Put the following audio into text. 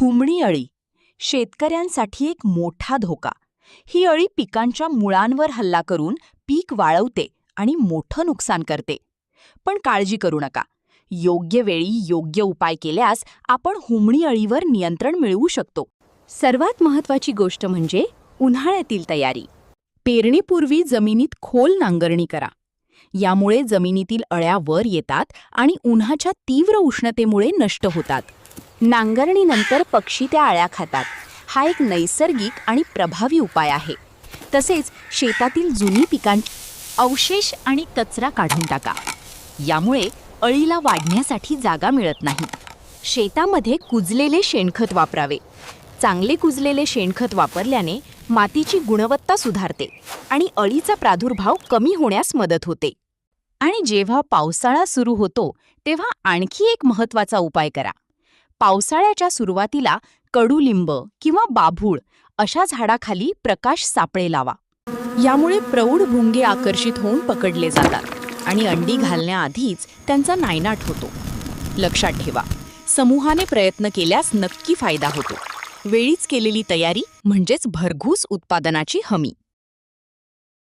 हुमणी अळी शेतकऱ्यांसाठी एक मोठा धोका. ही अळी पिकांच्या मुळांवर हल्ला करून पीक वाळवते आणि मोठं नुकसान करते. पण काळजी करू नका. योग्य वेळी योग्य उपाय केल्यास आपण हुमणी अळीवर नियंत्रण मिळवू शकतो. सर्वात महत्त्वाची गोष्ट म्हणजे उन्हाळ्यातील तयारी. पेरणीपूर्वी जमिनीत खोल नांगरणी करा. यामुळे जमिनीतील अळ्या वर येतात आणि उन्हाच्या तीव्र उष्णतेमुळे नष्ट होतात. नांगरणीनंतर पक्षी त्या अळ्या खातात. हा एक नैसर्गिक आणि प्रभावी उपाय आहे. तसेच शेतातील जुनी पिकांचे अवशेष आणि कचरा काढून टाका. यामुळे अळीला वाढण्यासाठी जागा मिळत नाही. शेतामध्ये कुजलेले शेणखत वापरावे. चांगले कुजलेले शेणखत वापरल्याने मातीची गुणवत्ता सुधारते आणि अळीचा प्रादुर्भाव कमी होण्यास मदत होते. आणि जेव्हा पावसाळा सुरू होतो तेव्हा आणखी एक महत्त्वाचा उपाय करा. पावसाळ्याच्या सुरुवातीला कडुलिंब किंवा बाभूळ अशा झाडाखाली प्रकाश सापळे लावा. यामुळे प्रौढ भुंगे आकर्षित होऊन पकडले जातात आणि अंडी घालण्याआधीच त्यांचा नायनाट होतो. लक्षात ठेवा, समूहाने प्रयत्न केल्यास नक्की फायदा होतो. वेळीच केलेली तयारी म्हणजेच भरघोस उत्पादनाची हमी.